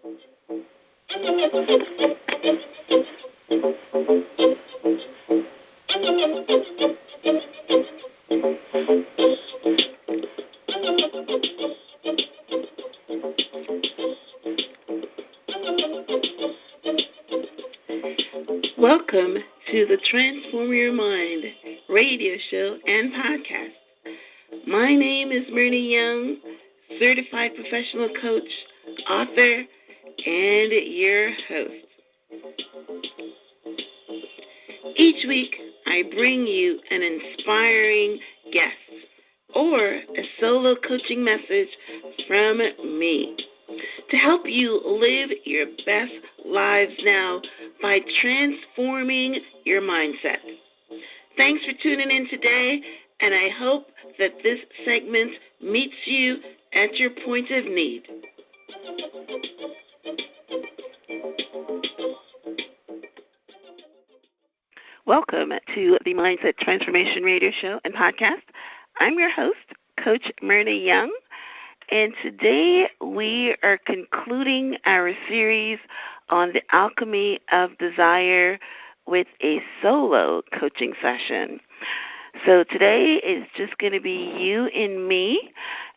Welcome to the Transform Your Mind radio show and podcast. My name is Myrna Young, certified professional coach, author, and your host. Each week, I bring you an inspiring guest or a solo coaching message from me to help you live your best lives now by transforming your mindset. Thanks for tuning in today, and I hope that this segment meets you at your point of need. Welcome to the Mindset Transformation Radio Show and Podcast. I'm your host, Coach Myrna Young, and today we are concluding our series on the alchemy of desire with a solo coaching session. So today is just going to be you and me,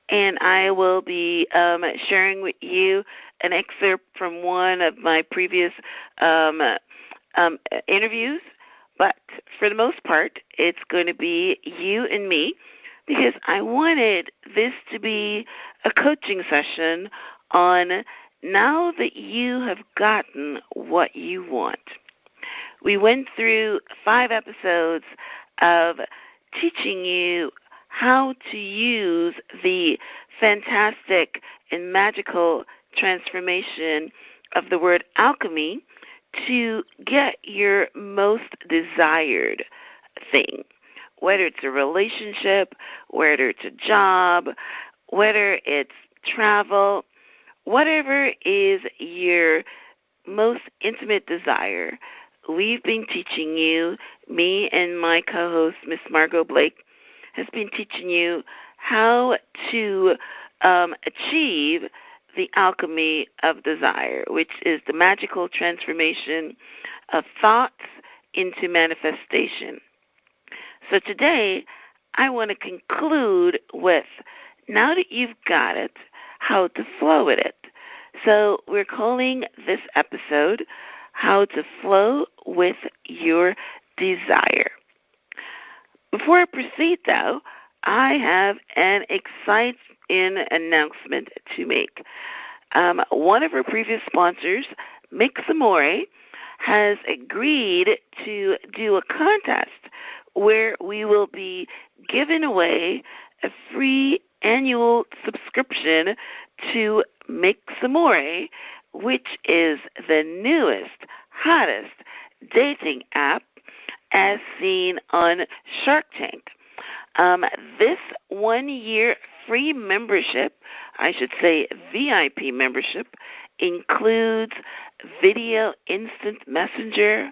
and I will be sharing with you an excerpt from one of my previous interviews. But for the most part, it's going to be you and me because I wanted this to be a coaching session on now that you have gotten what you want. We went through 5 episodes of teaching you how to use the fantastic and magical transformation of the word alchemy to get your most desired thing, whether it's a relationship, whether it's a job, whether it's travel, whatever is your most intimate desire. We've been teaching you, me and my co-host, Miss Margot Blake, has been teaching you how to achieve the alchemy of desire, which is the magical transformation of thoughts into manifestation. So today, I want to conclude with, now that you've got it, how to flow with it. So we're calling this episode, How to Flow with Your Desire. Before I proceed, though, I have an exciting announcement to make. One of our previous sponsors, Mix Amore, has agreed to do a contest where we will be giving away a free annual subscription to Mix Amore, which is the newest, hottest dating app as seen on Shark Tank. This 1-year free membership, I should say VIP membership, includes video instant messenger,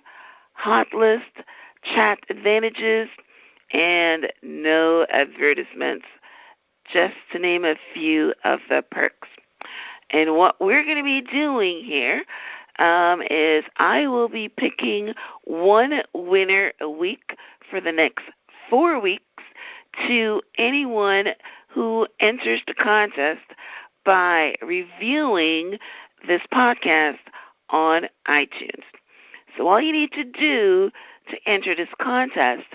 hot list, chat advantages, and no advertisements, just to name a few of the perks. And what we're going to be doing here is I will be picking one winner a week for the next 4 weeks to anyone who enters the contest by reviewing this podcast on iTunes. So all you need to do to enter this contest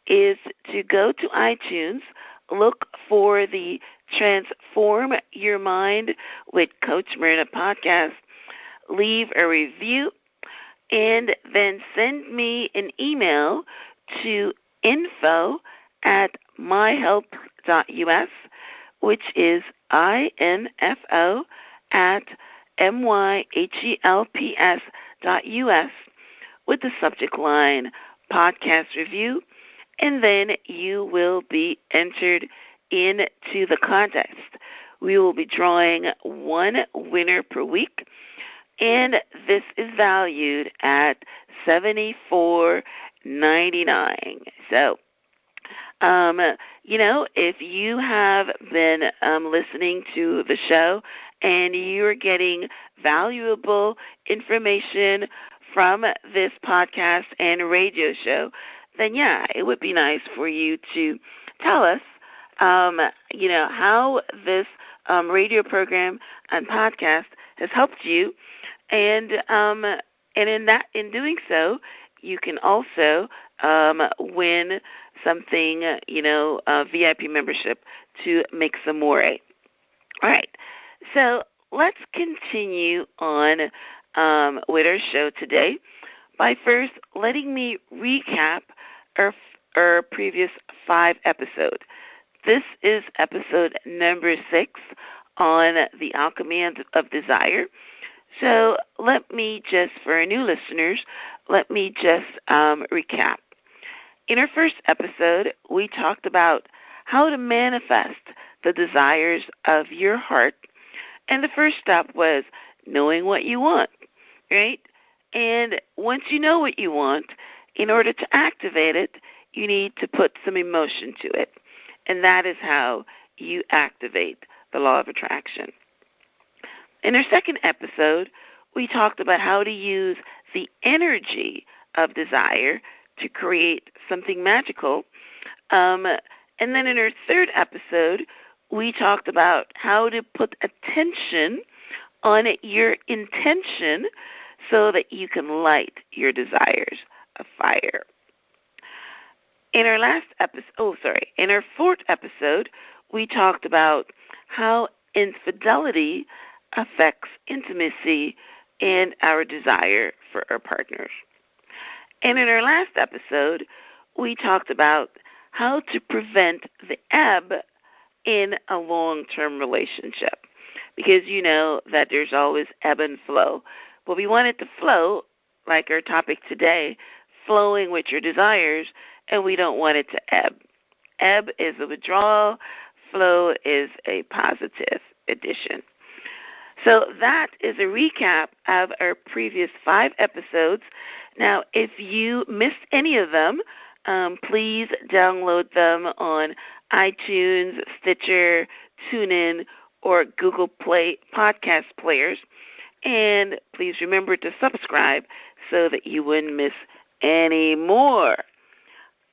is to go to iTunes, look for the Transform Your Mind with Coach Myrna podcast, leave a review, and then send me an email to info@myhelp.us, which is info@myhelps.us, with the subject line podcast review, and then you will be entered into the contest. We will be drawing one winner per week, and this is valued at $74.99. So, if you have been listening to the show and you're getting valuable information from this podcast and radio show, then yeah, it would be nice for you to tell us, how this radio program and podcast has helped you, and in doing so, you can also win something, a VIP membership to make some more. All right, so let's continue on with our show today by first letting me recap our previous 5 episodes. This is episode number 6 on the alchemy of desire. So let me just, for our new listeners, recap. In our first episode, we talked about how to manifest the desires of your heart. And the first step was knowing what you want, right? And once you know what you want, in order to activate it, you need to put some emotion to it. And that is how you activate the law of attraction. In our second episode, we talked about how to use the energy of desire to create something magical. And then in our third episode, we talked about how to put attention on your intention so that you can light your desires afire. In our fourth episode, we talked about how infidelity affects intimacy and our desire for our partners. And in our last episode, we talked about how to prevent the ebb in a long-term relationship, because you know that there's always ebb and flow. But we want it to flow, like our topic today, flowing with your desires, and we don't want it to ebb. Ebb is a withdrawal, flow is a positive addition. So that is a recap of our previous 5 episodes. Now, if you missed any of them, please download them on iTunes, Stitcher, TuneIn, or Google Play podcast players. And please remember to subscribe so that you wouldn't miss any more.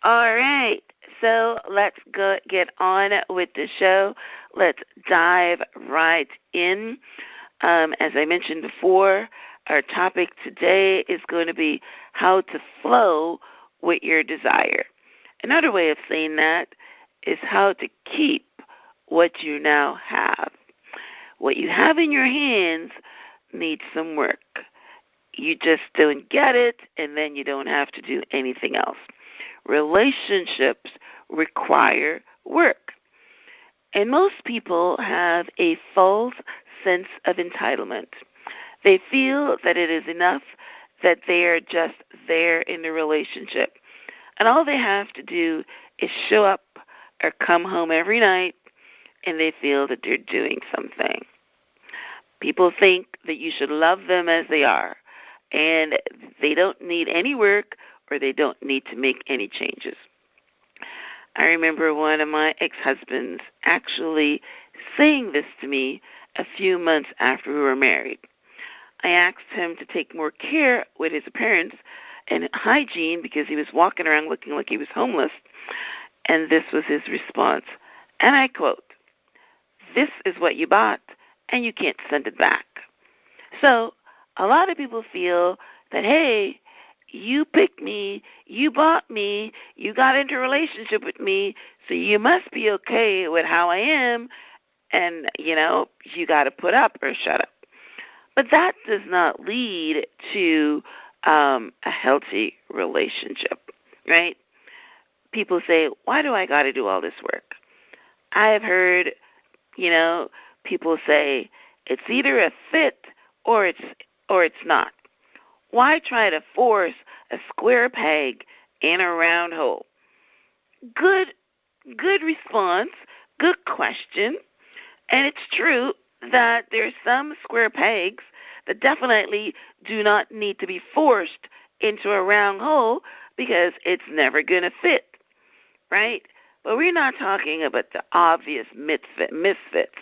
All right, so let's get on with the show. Let's dive right in. As I mentioned before, our topic today is going to be how to flow with your desire. Another way of saying that is how to keep what you now have. What you have in your hands needs some work. You just don't get it, and then you don't have to do anything else. Relationships require work. And most people have a false sense of entitlement. They feel that it is enough that they are just there in the relationship. And all they have to do is show up or come home every night, and they feel that they're doing something. People think that you should love them as they are, and they don't need any work or they don't need to make any changes. I remember one of my ex-husbands actually saying this to me a few months after we were married. I asked him to take more care with his appearance and hygiene because he was walking around looking like he was homeless, and this was his response. And I quote, "This is what you bought, and you can't send it back." So a lot of people feel that, hey, you picked me, you bought me, you got into a relationship with me, so you must be okay with how I am, and, you got to put up or shut up. But that does not lead to a healthy relationship, right? People say, why do I got to do all this work? I have heard, people say, it's either a fit or it's not. Why try to force a square peg in a round hole? Good response, good question. And it's true that there are some square pegs that definitely do not need to be forced into a round hole because it's never going to fit, right? But we're not talking about the obvious misfits.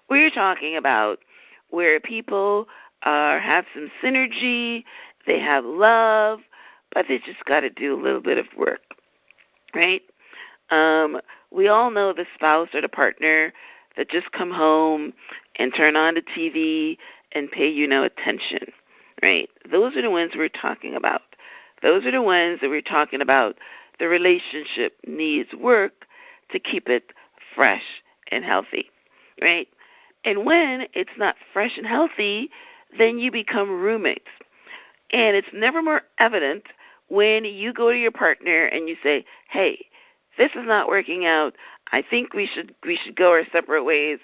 We're talking about where people have some synergy, they have love, but they just got to do a little bit of work, right? We all know the spouse or the partner that just come home and turn on the TV and pay you no attention, right? Those are the ones we're talking about. Those are the ones that we're talking about. The relationship needs work to keep it fresh and healthy, right? And when it's not fresh and healthy, then you become roommates. And it's never more evident when you go to your partner and you say, "Hey, this is not working out. I think we should go our separate ways."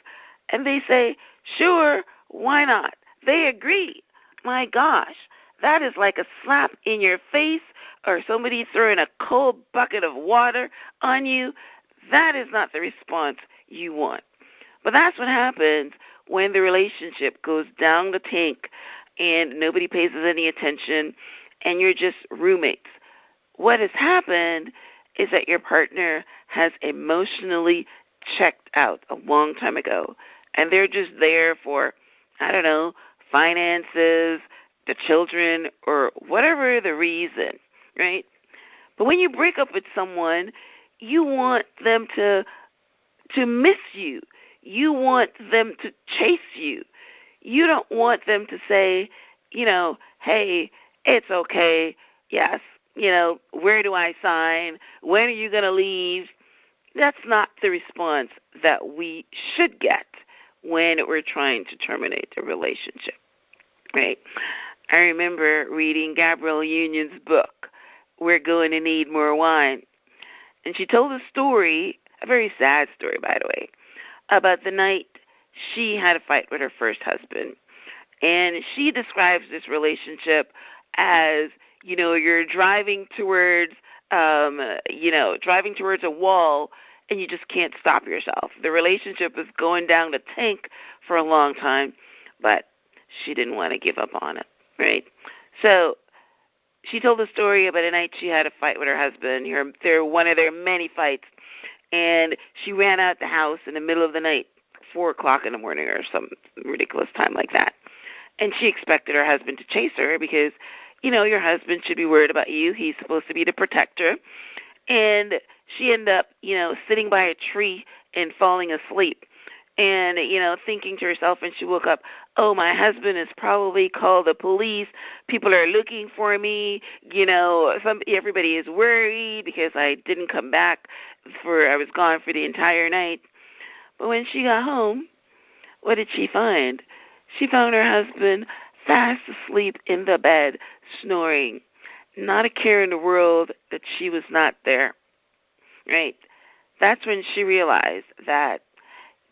And they say, "Sure, why not?" They agree. My gosh, that is like a slap in your face or somebody throwing a cold bucket of water on you. That is not the response you want. But that's what happens when the relationship goes down the tank and nobody pays any attention and you're just roommates. What has happened is that your partner has emotionally checked out a long time ago, and they're just there for, I don't know, finances, the children, or whatever the reason, right? But when you break up with someone, you want them to miss you. You want them to chase you. You don't want them to say, "Hey, it's okay. Yes, where do I sign? When are you going to leave?" That's not the response that we should get when we're trying to terminate a relationship, right? I remember reading Gabrielle Union's book, "We're Going to Need More Wine." And she told a story, a very sad story, by the way, about the night she had a fight with her first husband. And she describes this relationship as, you're driving towards a wall and you just can't stop yourself. The relationship is going down the tank for a long time, but she didn't want to give up on it, right? So she told the story about a night she had a fight with her husband, one of their many fights, and she ran out the house in the middle of the night, 4 o'clock in the morning or some ridiculous time like that. And she expected her husband to chase her because, your husband should be worried about you. He's supposed to be the protector. And she ended up, sitting by a tree and falling asleep and, thinking to herself when she woke up, "Oh, my husband has probably called the police. People are looking for me. Everybody is worried because I didn't come back I was gone for the entire night." But when she got home, what did she find? She found her husband fast asleep in the bed, snoring. Not a care in the world that she was not there, right? That's when she realized that,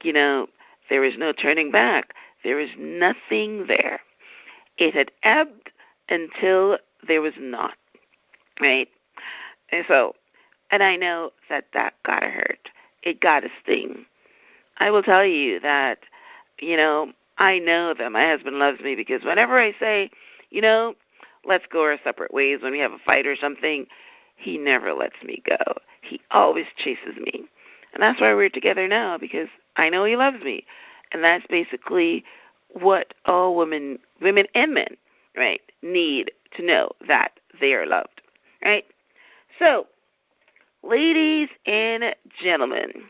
there was no turning back. There was nothing there. It had ebbed until there was not, right? And I know that got to hurt. It got to sting. I will tell you that, I know that my husband loves me because whenever I say, let's go our separate ways when we have a fight or something, he never lets me go. He always chases me. And that's why we're together now, because I know he loves me. And that's basically what all women and men, right, need to know, that they are loved, right? So, ladies and gentlemen,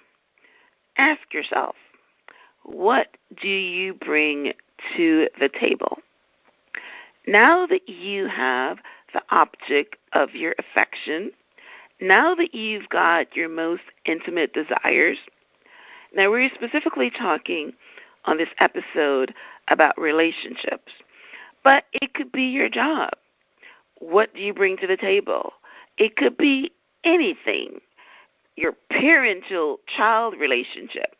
ask yourself, what do you bring to the table? Now that you have the object of your affection, now that you've got your most intimate desires, now we're specifically talking on this episode about relationships, but it could be your job. What do you bring to the table? It could be anything. Your parental-child relationship.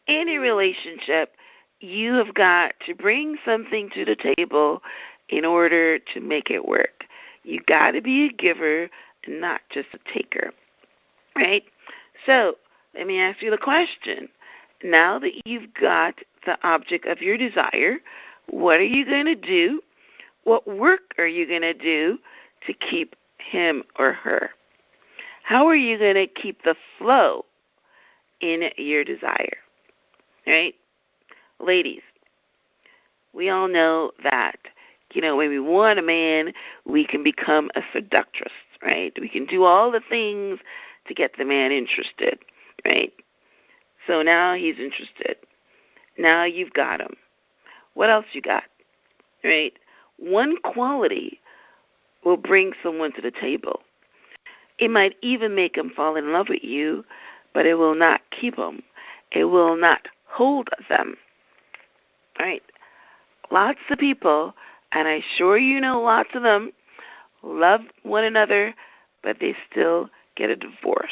Any relationship, you have got to bring something to the table in order to make it work. You got to be a giver and not just a taker, right? So let me ask you the question. Now that you've got the object of your desire, what are you going to do? What work are you going to do to keep him or her? How are you going to keep the flow in your desire? Right? Ladies, we all know that, when we want a man, we can become a seductress, right? We can do all the things to get the man interested, right? So now he's interested. Now you've got him. What else you got, right? One quality will bring someone to the table. It might even make them fall in love with you, but it will not keep them. It will not hold them, right? Lots of people, and I'm sure you know lots of them, love one another, but they still get a divorce.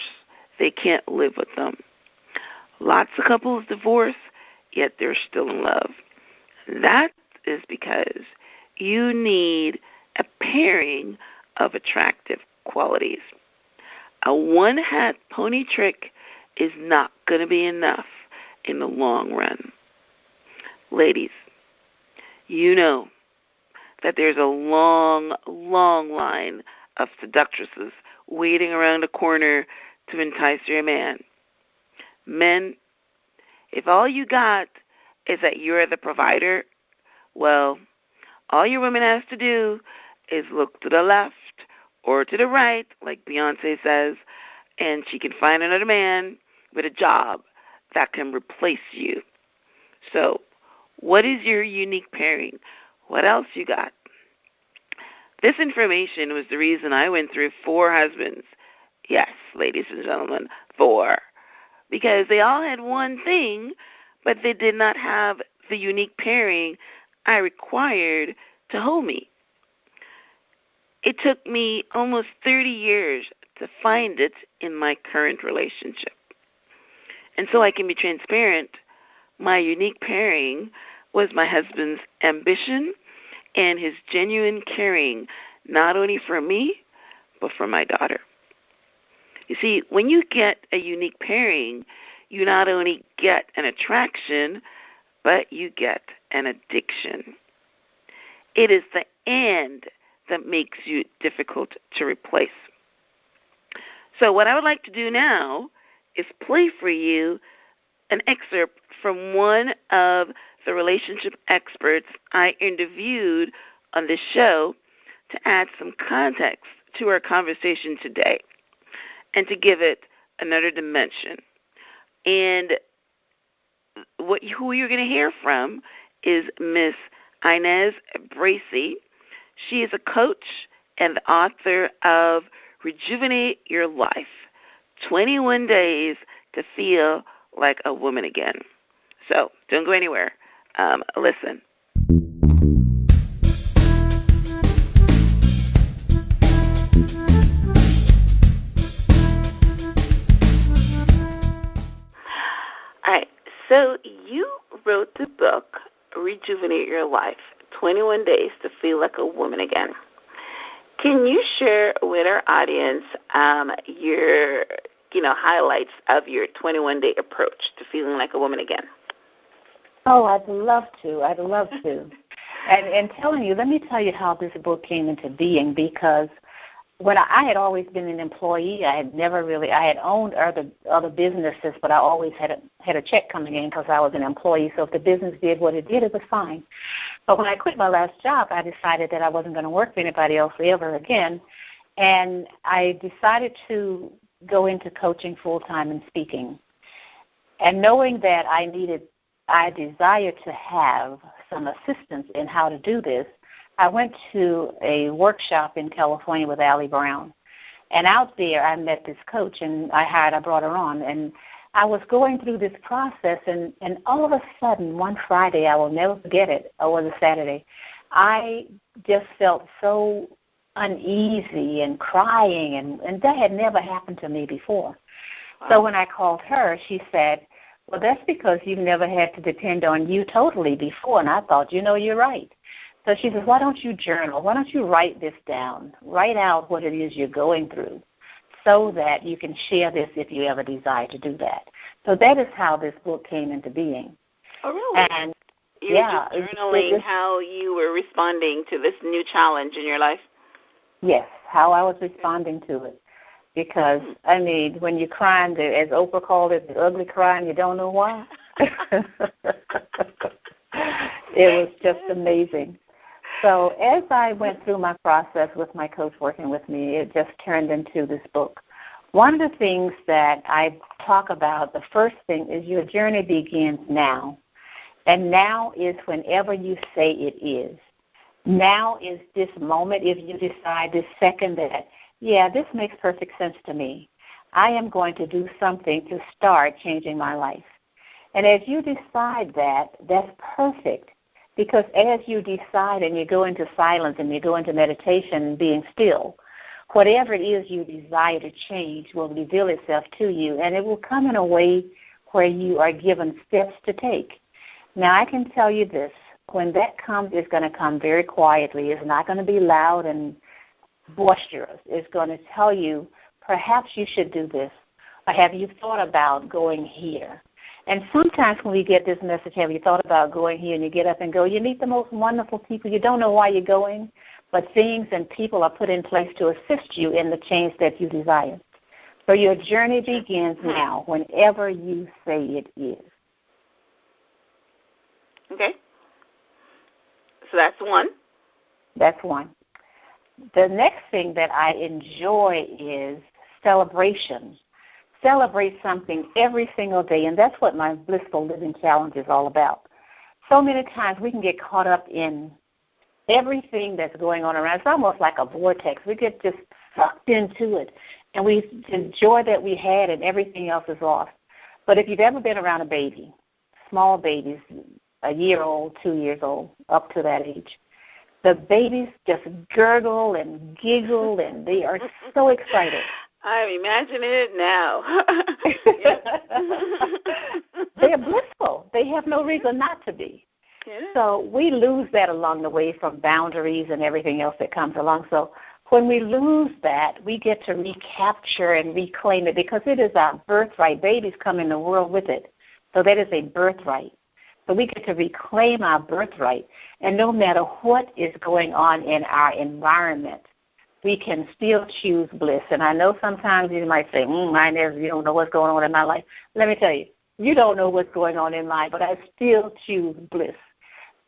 They can't live with them. Lots of couples divorce, yet they're still in love. That is because you need a pairing of attractive qualities. A one-hat pony trick is not going to be enough in the long run. Ladies, you know that there's a long, long line of seductresses waiting around the corner to entice your man. Men, if all you got is that you're the provider, well, all your woman has to do is look to the left or to the right, like Beyonce says, and she can find another man with a job that can replace you. So, what is your unique pairing? What else you got? This information was the reason I went through 4 husbands. Yes, ladies and gentlemen, 4. Because they all had one thing, but they did not have the unique pairing I required to hold me. It took me almost 30 years to find it in my current relationship. And so I can be transparent, my unique pairing was my husband's ambition and his genuine caring, not only for me, but for my daughter. You see, when you get a unique pairing, you not only get an attraction, but you get an addiction. It is the and that makes you difficult to replace. So what I would like to do now is play for you an excerpt from one of the relationship experts I interviewed on this show to add some context to our conversation today and to give it another dimension. And who you're going to hear from is Miss Inez Bracy. She is a coach and the author of Rejuvenate Your Life, 21 Days to Feel Like a Woman Again. So don't go anywhere. Listen. All right, so you wrote the book, Rejuvenate Your Life, 21 Days to Feel Like a Woman Again. Can you share with our audience your highlights of your 21-day approach to feeling like a woman again? Oh, I'd love to. And telling you, let me tell you how this book came into being, because when I had always been an employee, I had owned other businesses, but I always had a check coming in because I was an employee. So if the business did what it did, it was fine. But when I quit my last job, I decided that I wasn't going to work for anybody else ever again. And I decided to go into coaching full-time and speaking. And knowing that I desired to have some assistance in how to do this, I went to a workshop in California with Allie Brown. And out there, I met this coach, and I brought her on. And I was going through this process, and all of a sudden, one Friday, I will never forget it, or was a Saturday, I just felt so uneasy and crying, and that had never happened to me before. Wow. So when I called her, she said, well, that's because you've never had to depend on you totally before. And I thought, you're right. So she says, why don't you journal? Why don't you write this down? Write out what it is you're going through so that you can share this if you ever desire to do that. So that is how this book came into being. Oh, really? And you were just journaling how you were responding to this new challenge in your life? Yes, how I was responding to it. Because, when you're crying, as Oprah called it, the ugly crying, you don't know why. It was just amazing. So as I went through my process with my coach working with me, it just turned into this book. One of the things that I talk about, the first thing is your journey begins now. And now is whenever you say it is. Now is this moment if you decide this second that, yeah, this makes perfect sense to me. I am going to do something to start changing my life. And as you decide that, that's perfect. Because as you decide and you go into silence and you go into meditation and being still, whatever it is you desire to change will reveal itself to you, and it will come in a way where you are given steps to take. Now, I can tell you this. When that comes, it's going to come very quietly. It's not going to be loud and boisterous. It's going to tell you, perhaps you should do this, or have you thought about going here? And sometimes when we get this message, have you thought about going here, and you get up and go, you meet the most wonderful people. You don't know why you're going, but things and people are put in place to assist you in the change that you desire. So your journey begins now, whenever you say it is. Okay. So that's one. That's one. The next thing that I enjoy is celebration. Celebrate something every single day, and that's what my Blissful Living Challenge is all about. So many times we can get caught up in everything that's going on around. It's almost like a vortex. We get just sucked into it, and the joy that we had and everything else is lost. But if you've ever been around a baby, small babies, a year old, 2 years old, up to that age, the babies just gurgle and giggle, and they are so excited. I'm imagining it now. They're blissful. They have no reason not to be. Yeah. So we lose that along the way from boundaries and everything else that comes along. So when we lose that, we get to recapture and reclaim it because it is our birthright. Babies come in the world with it. So that is a birthright. So we get to reclaim our birthright. And no matter what is going on in our environment, we can still choose bliss. And I know sometimes you might say, you don't know what's going on in my life. Let me tell you, you don't know what's going on in mine, but I still choose bliss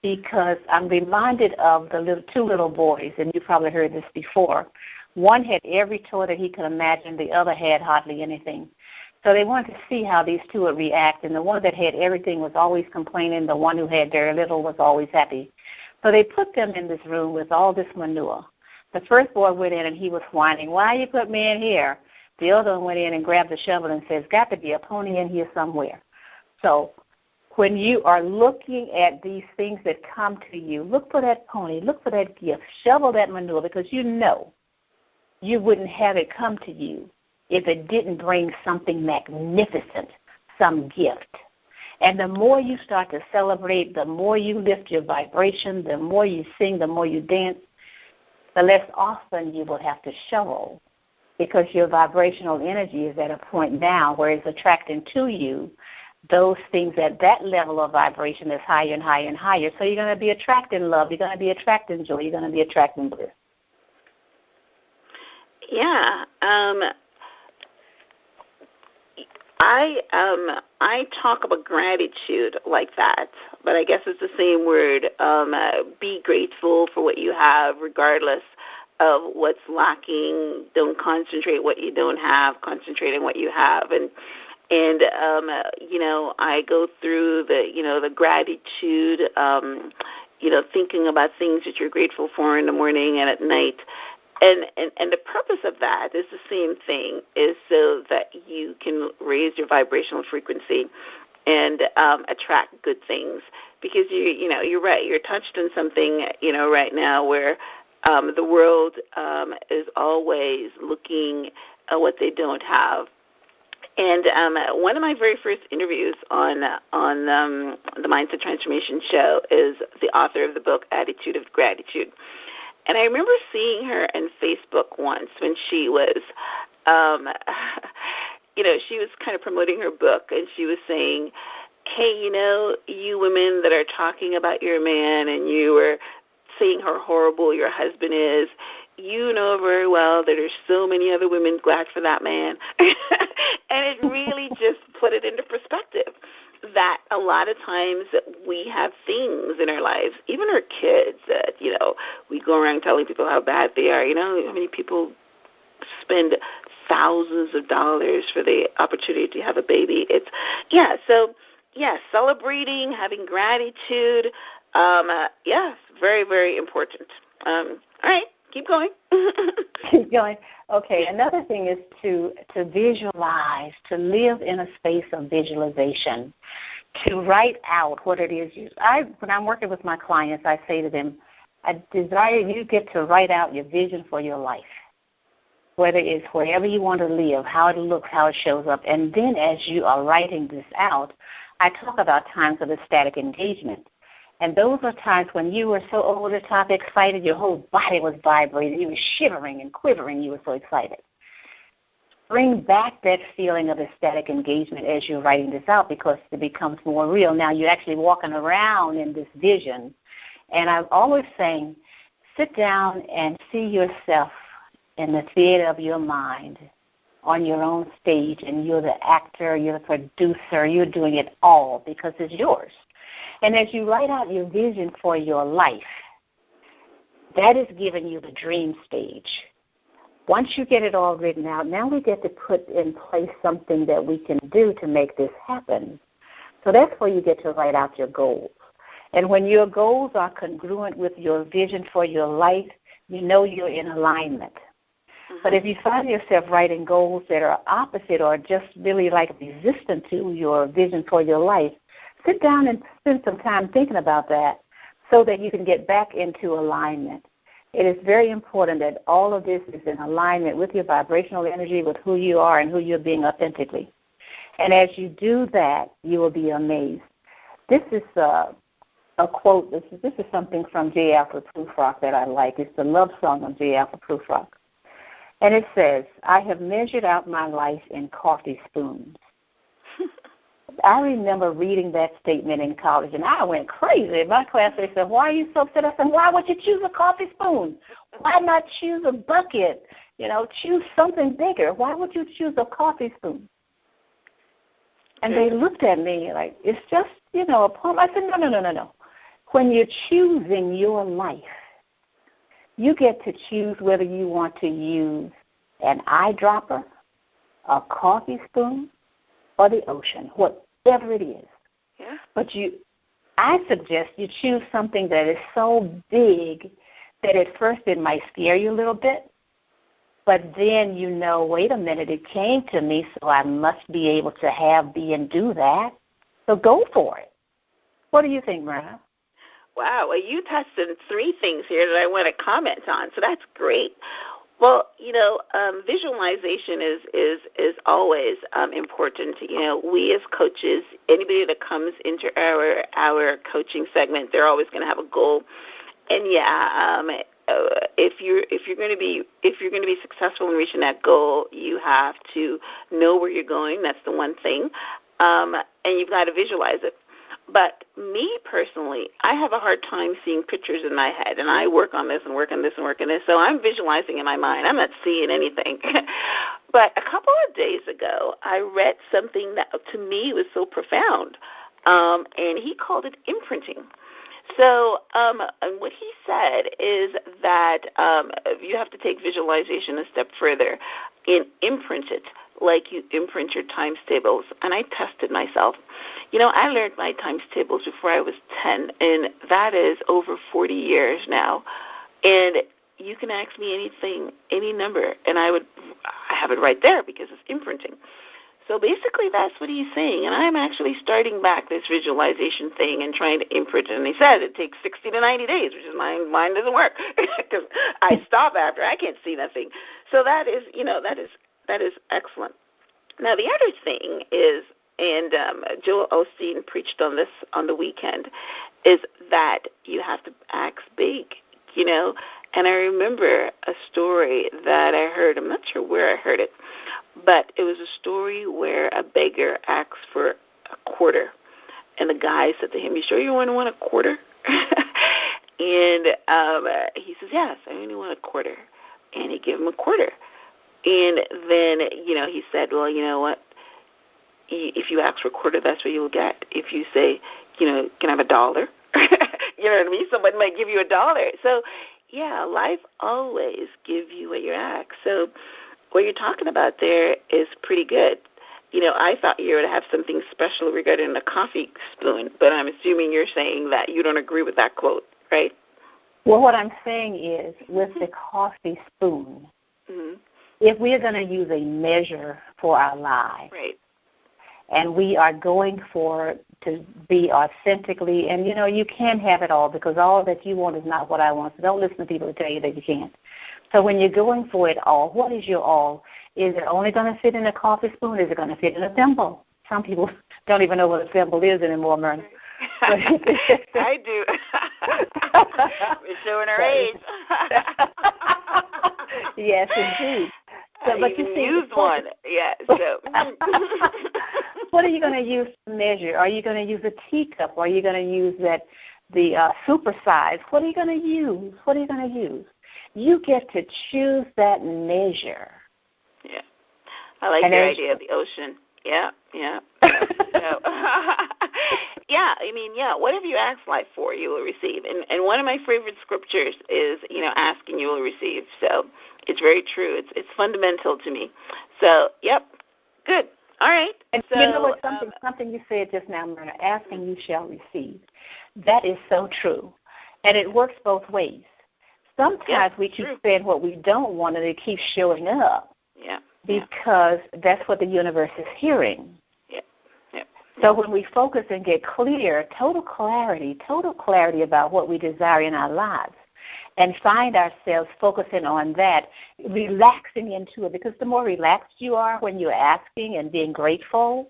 because I'm reminded of the two little boys, and you probably heard this before. One had every toy that he could imagine. The other had hardly anything. So they wanted to see how these two would react, and the one that had everything was always complaining. The one who had very little was always happy. So they put them in this room with all this manure. The first boy went in and he was whining, why you put me in here? The other one went in and grabbed the shovel and says, got to be a pony in here somewhere. So when you are looking at these things that come to you, look for that pony, look for that gift, shovel that manure because you know you wouldn't have it come to you if it didn't bring something magnificent, some gift. And the more you start to celebrate, the more you lift your vibration, the more you sing, the more you dance, the less often you will have to shovel because your vibrational energy is at a point now where it's attracting to you those things at that level of vibration is higher and higher and higher. So you're going to be attracting love. You're going to be attracting joy. You're going to be attracting bliss. Yeah. I talk about gratitude like that, but I guess it's the same word. Be grateful for what you have, regardless of what's lacking. Don't concentrate what you don't have. Concentrate on what you have, and I go through the gratitude. Thinking about things that you're grateful for in the morning and at night. And the purpose of that is the same thing, is so that you can raise your vibrational frequency and attract good things. Because you're right. You're touched on something right now where the world is always looking at what they don't have. And one of my very first interviews on the Mindset Transformation Show is the author of the book Attitude of Gratitude. And I remember seeing her on Facebook once when she was, she was kind of promoting her book, and she was saying, hey, you women that are talking about your man and you were saying how horrible your husband is, you know very well that there's so many other women glad for that man. And it really just put it into perspective. that a lot of times we have things in our lives, even our kids, that, we go around telling people how bad they are. How many people spend thousands of dollars for the opportunity to have a baby. Celebrating, having gratitude, very, very important. All right, keep going. Keep going. Okay, another thing is to visualize, to live in a space of visualization, to write out what it is. When I'm working with my clients, I say to them, I desire you get to write out your vision for your life, whether it's wherever you want to live, how it looks, how it shows up. And then as you are writing this out, I talk about times of ecstatic engagement. And those are times when you were so over the top excited, your whole body was vibrating, you were shivering and quivering, you were so excited. Bring back that feeling of ecstatic engagement as you're writing this out, because it becomes more real. Now you're actually walking around in this vision. And I'm always saying, sit down and see yourself in the theater of your mind on your own stage, and you're the actor, you're the producer, you're doing it all because it's yours. And as you write out your vision for your life, that is giving you the dream stage. Once you get it all written out, now we get to put in place something that we can do to make this happen. So that's where you get to write out your goals. And when your goals are congruent with your vision for your life, you know you're in alignment. But if you find yourself writing goals that are opposite or just really like resistant to your vision for your life, sit down and spend some time thinking about that so that you can get back into alignment. It is very important that all of this is in alignment with your vibrational energy, with who you are and who you're being authentically. And as you do that, you will be amazed. This is a quote. This is something from J. Alfred Prufrock that I like. It's the love song of J. Alfred Prufrock. And it says, I have measured out my life in coffee spoons. I remember reading that statement in college, and I went crazy. My classmates said, why are you so upset? I said, why would you choose a coffee spoon? Why not choose a bucket? Choose something bigger. Why would you choose a coffee spoon? And they looked at me like, it's just, a poem. I said, no. When you're choosing your life, you get to choose whether you want to use an eyedropper, a coffee spoon, or the ocean, whatever it is. Yeah. But I suggest you choose something that is so big that at first it might scare you a little bit, but then wait a minute, it came to me, so I must be able to be and do that. So go for it. What do you think, Myrna? Wow, well, you touched on three things here that I want to comment on, so that's great. Well, visualization is always important. We as coaches, anybody that comes into our coaching segment, they're always going to have a goal. And if you're going to be successful in reaching that goal, you have to know where you're going. That's the one thing, and you've got to visualize it. But me personally, I have a hard time seeing pictures in my head, and I work on this and work on this and work on this, so I'm visualizing in my mind. I'm not seeing anything. But a couple of days ago, I read something that to me was so profound, and he called it imprinting. So what he said is that you have to take visualization a step further and imprint it like you imprint your times tables. And I tested myself. I learned my times tables before I was 10, and that is over 40 years now. And you can ask me anything, any number, and I have it right there because it's imprinting. So basically that's what he's saying, and I'm actually starting back this visualization thing and trying to imprint it. And he said it takes 60 to 90 days, which is mine doesn't work because I stop after. I can't see nothing. So that is excellent. Now the other thing is, and Joel Osteen preached on this on the weekend, is that you have to act big, And I remember a story that I heard. I'm not sure where I heard it, but it was a story where a beggar asked for a quarter. And the guy said to him, you sure you only want a quarter? And he says, yes, I only want a quarter. And he gave him a quarter. And then, he said, well, you know what? if you ask for a quarter, that's what you'll get. If you say, can I have $1? You know what I mean? Somebody might give you $1. So, yeah, life always gives you what you ask. So what you're talking about there is pretty good. I thought you would have something special regarding the coffee spoon, but I'm assuming you're saying that you don't agree with that quote, right? Well, what I'm saying is, with the coffee spoon, if we're going to use a measure for our lives, right, and we are going for to be authentically, and, you can't have it all, because all that you want is not what I want. So don't listen to people who tell you that you can't. So when you're going for it all, what is your all? Is it only going to fit in a coffee spoon? Is it going to fit in a thimble? Some people don't even know what a thimble is anymore, Myrna. I do. We're showing our age. Yes, indeed. So, but you see, used one. Yeah. So. What are you going to use to measure? Are you going to use a teacup? Are you going to use the super size? What are you going to use? What are you going to use? You get to choose that measure. Yeah. I like your idea of the ocean. Yeah. Whatever you ask life for, you will receive. And one of my favorite scriptures is, asking you will receive. So it's very true. It's fundamental to me. So, yep, good. All right. And so, you know what, something you said just now, Myrna, asking you shall receive. That is so true. And it works both ways. Sometimes we keep saying what we don't want, and it keeps showing up. Yeah. Because that's what the universe is hearing. Yeah. So when we focus and get clear, total clarity about what we desire in our lives, and find ourselves focusing on that, relaxing into it, because the more relaxed you are when you're asking and being grateful,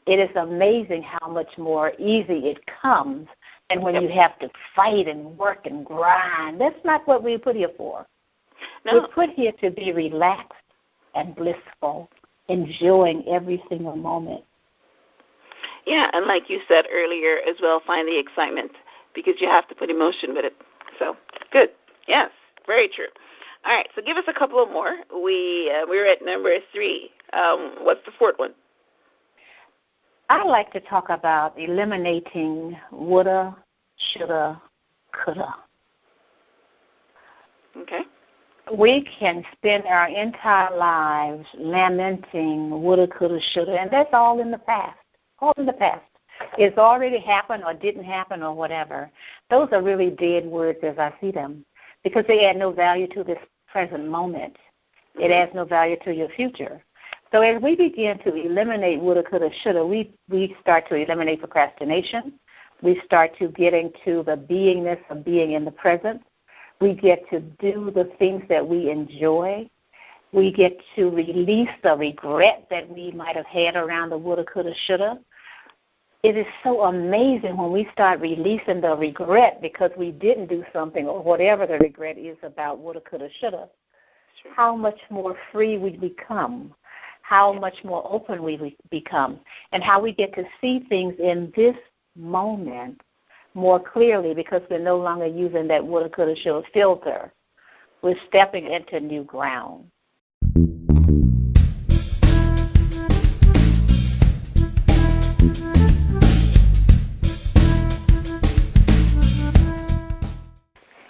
it is amazing how much more easy it comes than when you have to fight and work and grind. That's not what we put here for. No. We're put here to be relaxed and blissful, enjoying every single moment. Yeah, and like you said earlier as well, find the excitement, because you have to put emotion with it. So, good. Yes, very true. All right, so give us a couple of more. We're at number 3. What's the 4th one? I like to talk about eliminating woulda, shoulda, coulda. Okay. We can spend our entire lives lamenting woulda, coulda, shoulda, and that's all in the past. All in the past. It's already happened or didn't happen or whatever. Those are really dead words as I see them, because they add no value to this present moment. It adds no value to your future. So as we begin to eliminate woulda, coulda, shoulda, we start to eliminate procrastination. We start to get into the beingness of being in the present. We get to do the things that we enjoy. We get to release the regret that we might have had around the woulda, coulda, shoulda. It is so amazing when we start releasing the regret because we didn't do something, or whatever the regret is about woulda, coulda, shoulda, how much more free we become, how much more open we become, and how we get to see things in this moment more clearly, because we're no longer using that woulda, coulda, shoulda filter. We're stepping into new ground.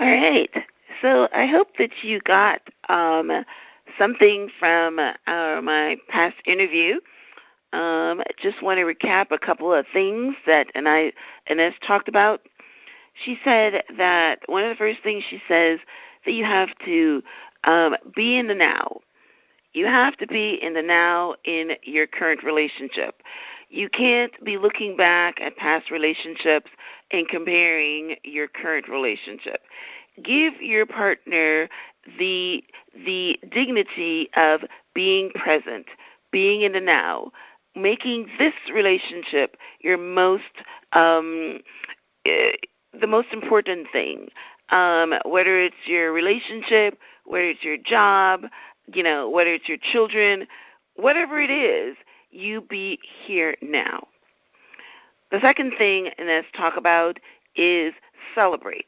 All right. So I hope that you got something from my past interview. Just want to recap a couple of things that Inez talked about. She said that one of the first things she says that you have to be in the now. You have to be in the now in your current relationship. You can't be looking back at past relationships and comparing your current relationship. Give your partner the dignity of being present, being in the now, making this relationship your the most important thing. Whether it's your relationship, whether it's your job, whether it's your children, whatever it is, you be here now. The second thing let's talk about is celebrate.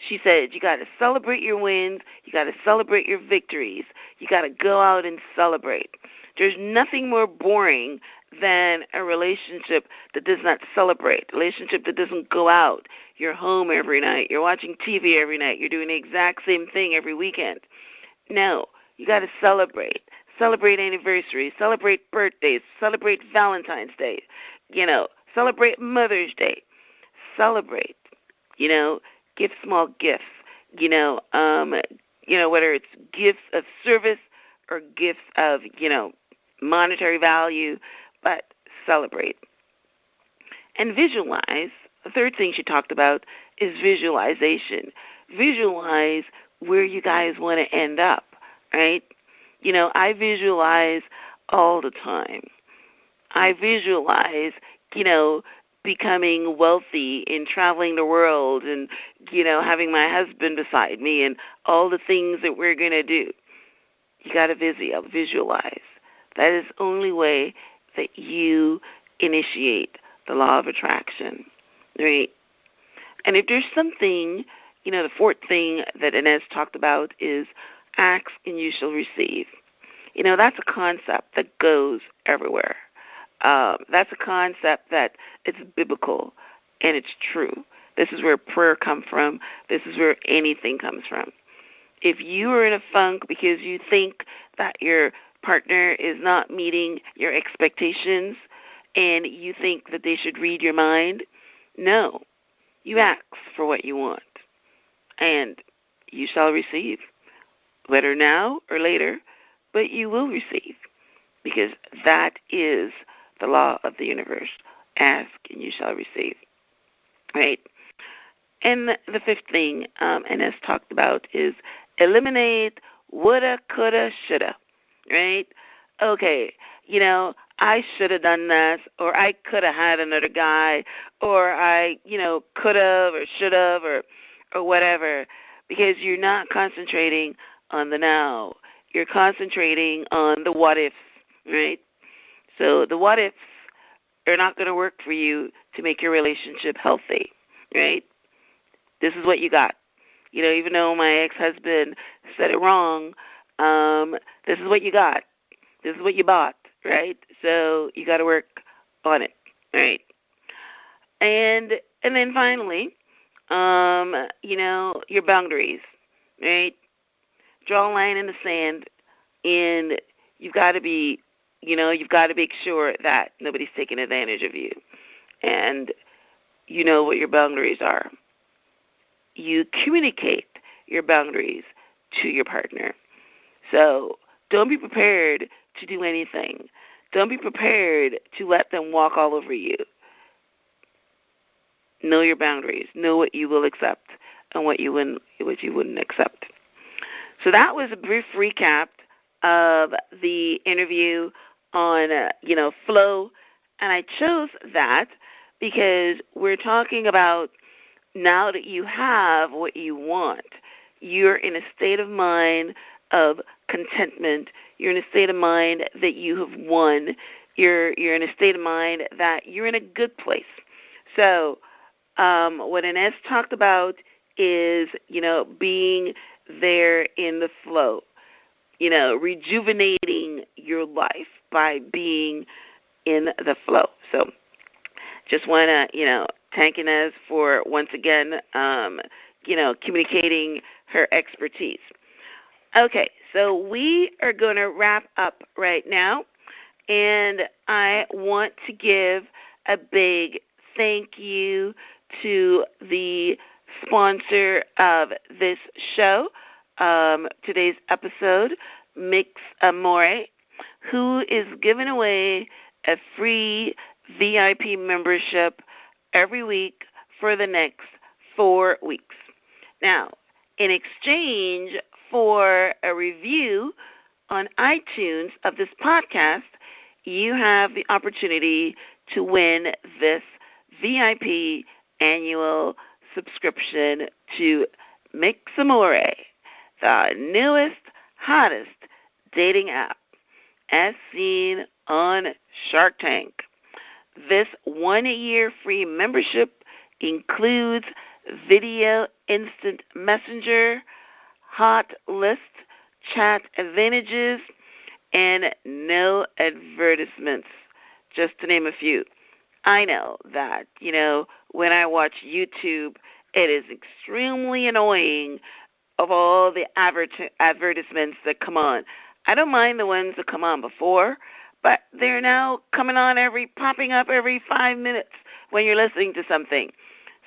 She said you got to celebrate your wins, you got to celebrate your victories, you got to go out and celebrate. There's nothing more boring than a relationship that does not celebrate, a relationship that doesn't go out. You're home every night. You're watching TV every night. You're doing the exact same thing every weekend. No, you got to celebrate. Celebrate anniversaries. Celebrate birthdays. Celebrate Valentine's Day. Celebrate Mother's Day. Celebrate. Give small gifts. Whether it's gifts of service or gifts of, monetary value, but celebrate. And visualize. The third thing she talked about is visualization. Visualize where you guys want to end up, right? I visualize all the time. I visualize, becoming wealthy and traveling the world and, having my husband beside me and all the things that we're going to do. You got to visualize. That is the only way that you initiate the law of attraction, right? And if there's something, the fourth thing that Inez talked about is ask and you shall receive. That's a concept that goes everywhere. That's a concept that it's biblical and it's true. This is where prayer comes from. This is where anything comes from. If you are in a funk because you think that your partner is not meeting your expectations and you think that they should read your mind, no. You ask for what you want and you shall receive, whether now or later, but you will receive because that is the law of the universe. Ask and you shall receive, right? And the fifth thing Inez talked about is eliminate woulda, coulda, shoulda, right? Okay, I should have done this, or I could have had another guy, or I, could have or should have or whatever, because you're not concentrating on the now. You're concentrating on the what ifs, right? So the what ifs are not going to work for you to make your relationship healthy, right? This is what you got. Even though my ex-husband said it wrong, this is what you got. This is what you bought, right? So you got to work on it, right? And then finally, your boundaries, right? Draw a line in the sand, and you've got to make sure that nobody's taking advantage of you, and you know what your boundaries are. You communicate your boundaries to your partner. So don't be prepared to do anything. Don't be prepared to let them walk all over you. Know your boundaries. Know what you will accept and what you wouldn't accept. So that was a brief recap of the interview on flow, and I chose that because we're talking about now that you have what you want, you're in a state of mind of contentment. You're in a state of mind that you have won. You're in a state of mind that you're in a good place. So what Inez talked about is, being there in the flow, rejuvenating your life by being in the flow. So just want to, thank Inez for once again, communicating her expertise. Okay, so we are going to wrap up right now, and I want to give a big thank you to the sponsor of this show, today's episode, Mix Amore, who is giving away a free VIP membership every week for the next 4 weeks. Now, in exchange for a review on iTunes of this podcast, you have the opportunity to win this VIP annual subscription to Mix Amore, the newest, hottest dating app as seen on Shark Tank. This 1-year free membership includes video instant messenger, hot list, chat advantages, and no advertisements. just to name a few. I know that, when I watch YouTube, it is extremely annoying of all the advertisements that come on. I don't mind the ones that come on before, but they're now popping up every 5 minutes when you're listening to something.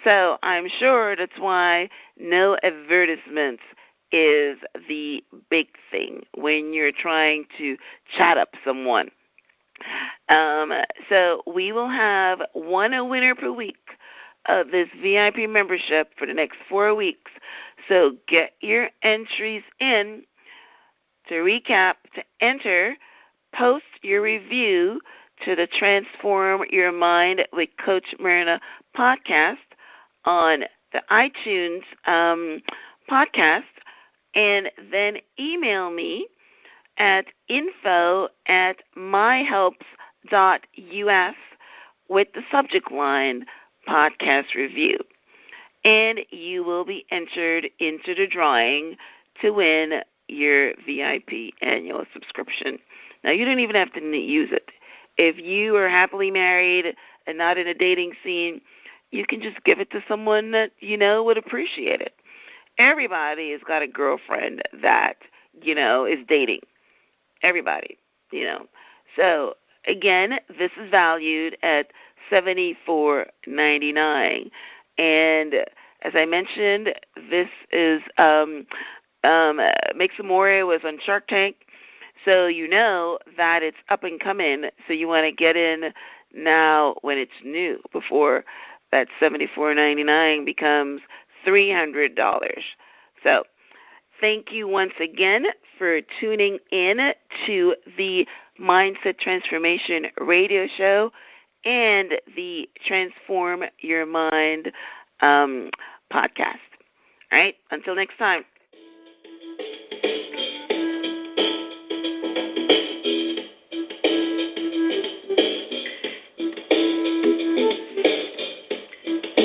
So I'm sure that's why no advertisements is the big thing when you're trying to chat up someone. So we will have one winner per week of this VIP membership for the next 4 weeks. So get your entries in. To recap, to enter, post your review to the Transform Your Mind with Coach Myrna podcast on the iTunes podcast, and then email me at info@myhelps.us with the subject line podcast review. And you will be entered into the drawing to win your VIP annual subscription. Now, you don't even have to use it. If you are happily married and not in a dating scene, you can just give it to someone that you know would appreciate it. Everybody has got a girlfriend that, is dating. Everybody, So, again, this is valued at $74.99. And as I mentioned, this is Make Some More was on Shark Tank. So you know that it's up and coming. So you want to get in now when it's new, before that $74.99 becomes $300. So thank you once again for tuning in to the Mindset Transformation Radio Show and the Transform Your Mind podcast. All right, until next time.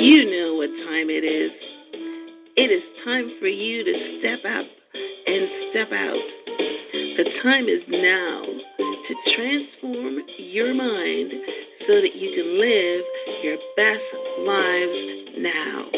You know what time it is. It is time for you to step up and step out. The time is now to transform your mind so that you can live your best lives now.